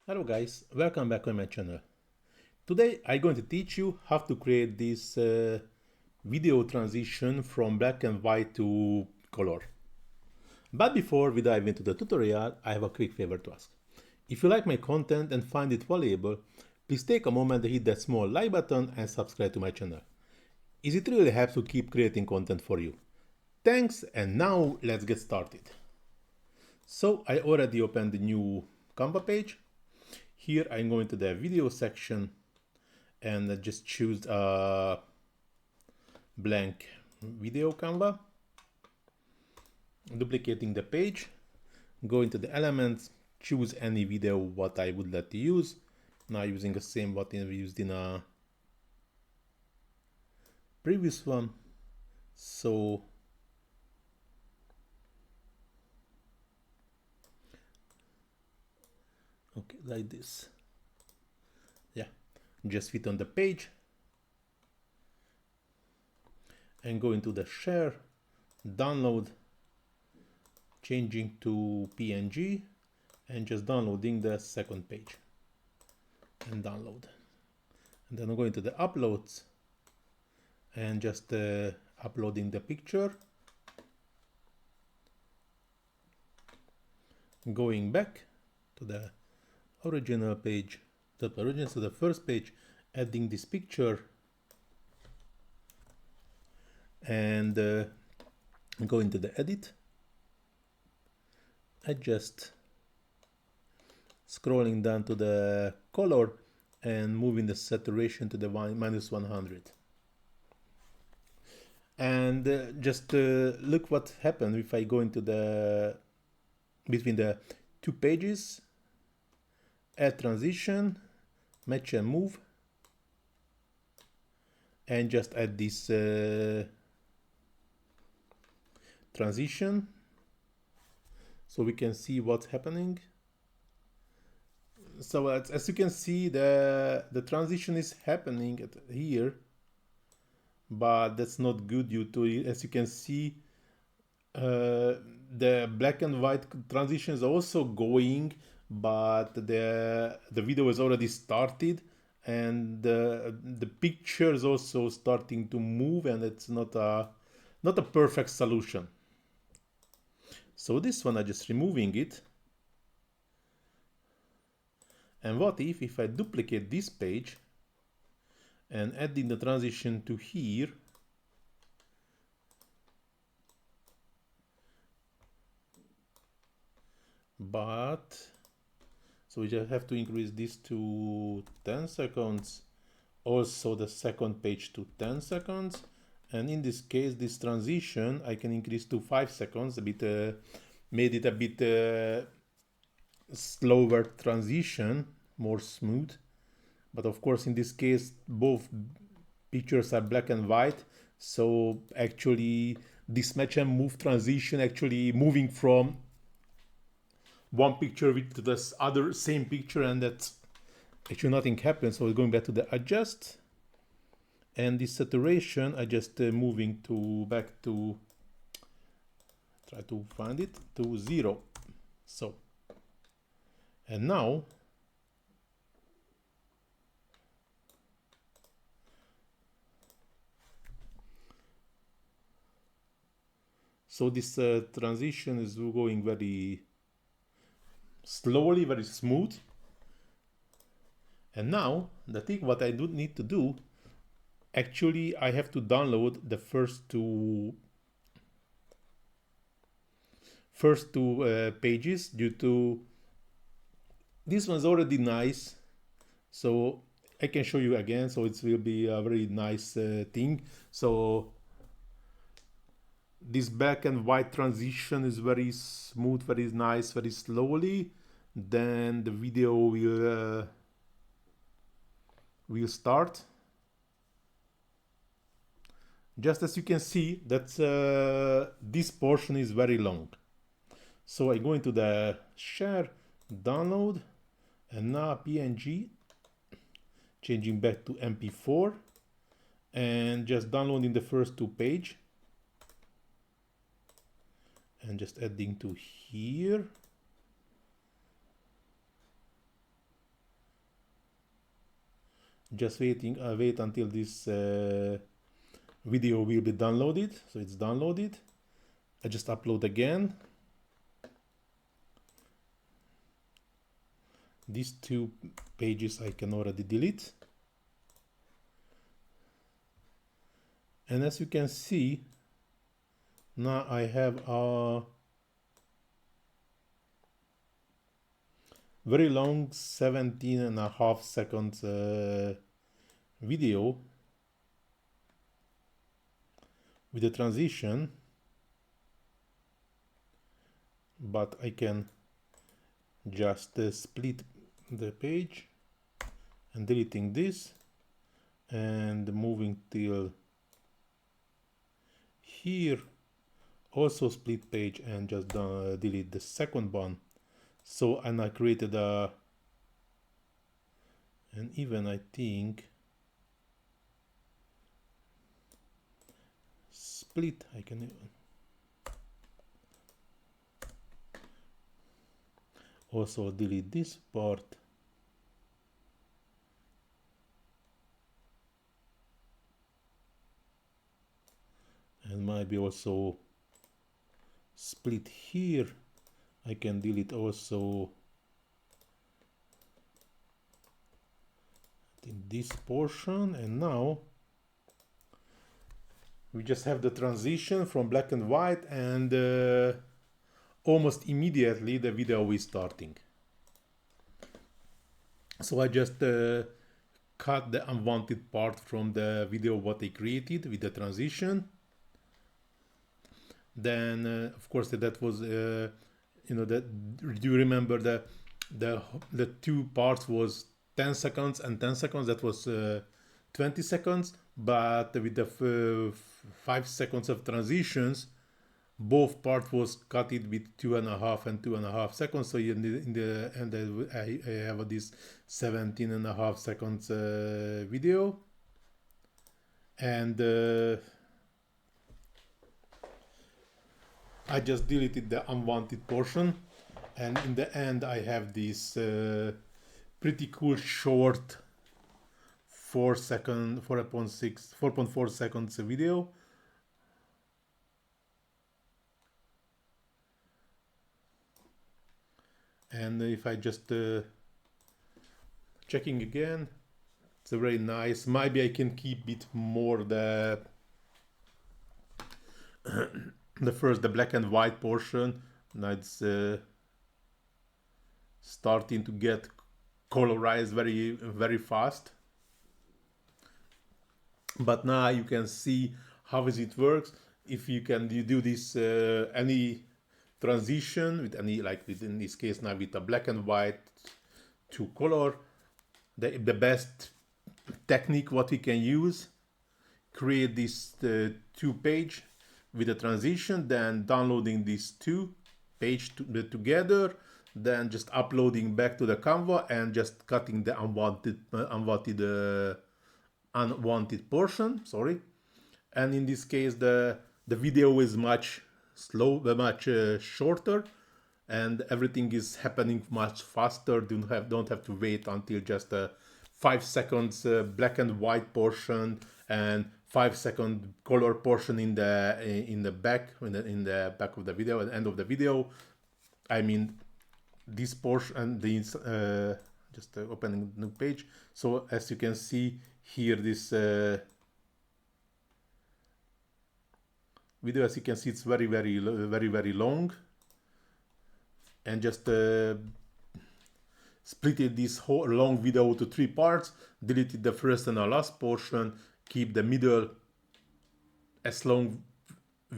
Hello guys, welcome back on my channel. Today I'm going to teach you how to create this video transition from black and white to color. But before we dive into the tutorial, I have a quick favor to ask. If you like my content and find it valuable, please take a moment to hit that small like button and subscribe to my channel. It really helps to keep creating content for you. Thanks, and now let's get started. So I already opened the new Canva page. Here I'm going to the video section and just choose a blank video Canva, duplicating the page, go into the elements, choose any video what I would like to use. Now using the same what we used in a previous one. So okay, like this. Yeah, just fit on the page and go into the share, download, changing to PNG and just downloading the second page and download. And then I'm going to the uploads and just uploading the picture. Going back to the original page, to the first page, adding this picture and going to the edit, adjust, scrolling down to the color and moving the saturation to the -100. And just look what happened if I go into the between the two pages, add transition, match and move, and just add this transition so we can see what's happening. So as you can see, the transition is happening here, but that's not good due to, as you can see, the black and white transition is also going, but the video is already started and the picture is also starting to move, and it's not a perfect solution. So this one I'm just removing it. And what if I duplicate this page and adding the transition to here, but so we just have to increase this to 10 seconds, also the second page to 10 seconds, and in this case this transition I can increase to 5 seconds, a bit made it a bit slower transition, more smooth. But of course in this case both pictures are black and white, so actually this match and move transition actually moving from one picture with this other same picture, and that's actually nothing happens. So going back to the adjust, and this saturation I just moving to back to, try to find it, to 0. So, and now so this transition is going very slowly, very smooth. And now the thing what I do need to do, actually I have to download the first two pages, due to this one's already nice, so I can show you again, so it will be a very nice thing. So this black and white transition is very smooth, very nice, very slowly. Then the video will start. Just as you can see that this portion is very long. So I go into the share, download, and now PNG, changing back to MP4, and just downloading the first two page and just adding to here. just wait until this video will be downloaded. So it's downloaded. I just upload again. These 2 pages I can already delete. And as you can see, now I have a very long 17.5 seconds video with a transition, but I can just split the page and deleting this and moving till here, also split page and just delete the second one. So, and I created a, and even I think split, I can even also delete this part. And maybe also split here. I can delete also in this portion, and now we just have the transition from black and white, and almost immediately the video is starting. So I just cut the unwanted part from the video what I created with the transition. Then of course that was you know, that, do you remember the 2 parts was 10 seconds and 10 seconds, that was 20 seconds, but with the 5 seconds of transitions, both parts was cut it with 2.5 and 2.5 seconds. So in the end I have this 17.5 seconds video, and I just deleted the unwanted portion, and in the end I have this pretty cool short 4.4 seconds video. And if I just checking again, it's a very nice. Maybe I can keep it more the the black and white portion. Now it's starting to get colorized very fast. But now you can see how it works. If you can do this any transition with any, like with, in this case now with a black and white to color, the best technique what we can use, create this 2 page with a transition, then downloading these 2 pages together, then just uploading back to the Canva and just cutting the unwanted portion, sorry. And in this case the video is much shorter, and everything is happening much faster. Don't have to wait until just a 5 seconds black and white portion and 5-second color portion in the back of the video, at the end of the video. I mean, this portion and these just opening the new page. So as you can see here, this video, as you can see, it's very long, and just splitted this whole long video to 3 parts, deleted the first and the last portion, keep the middle as long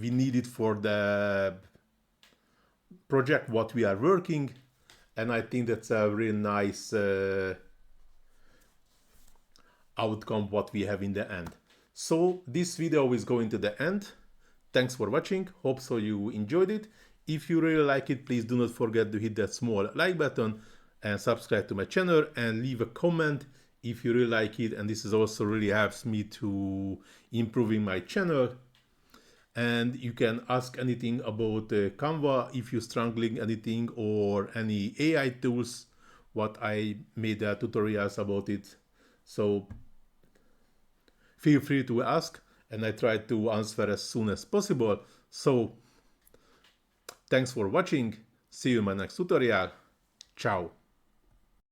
we need it for the project what we are working. And I think that's a really nice outcome what we have in the end. So this video is going to the end. Thanks for watching. Hope so you enjoyed it. If you really like it, please do not forget to hit that small like button and subscribe to my channel, and leave a comment if you really like it. And this is also really helps me to improving my channel. And you can ask anything about Canva if you're struggling anything, or any AI tools what I made tutorials about it. So feel free to ask, and I try to answer as soon as possible. So thanks for watching. See you in my next tutorial. Ciao.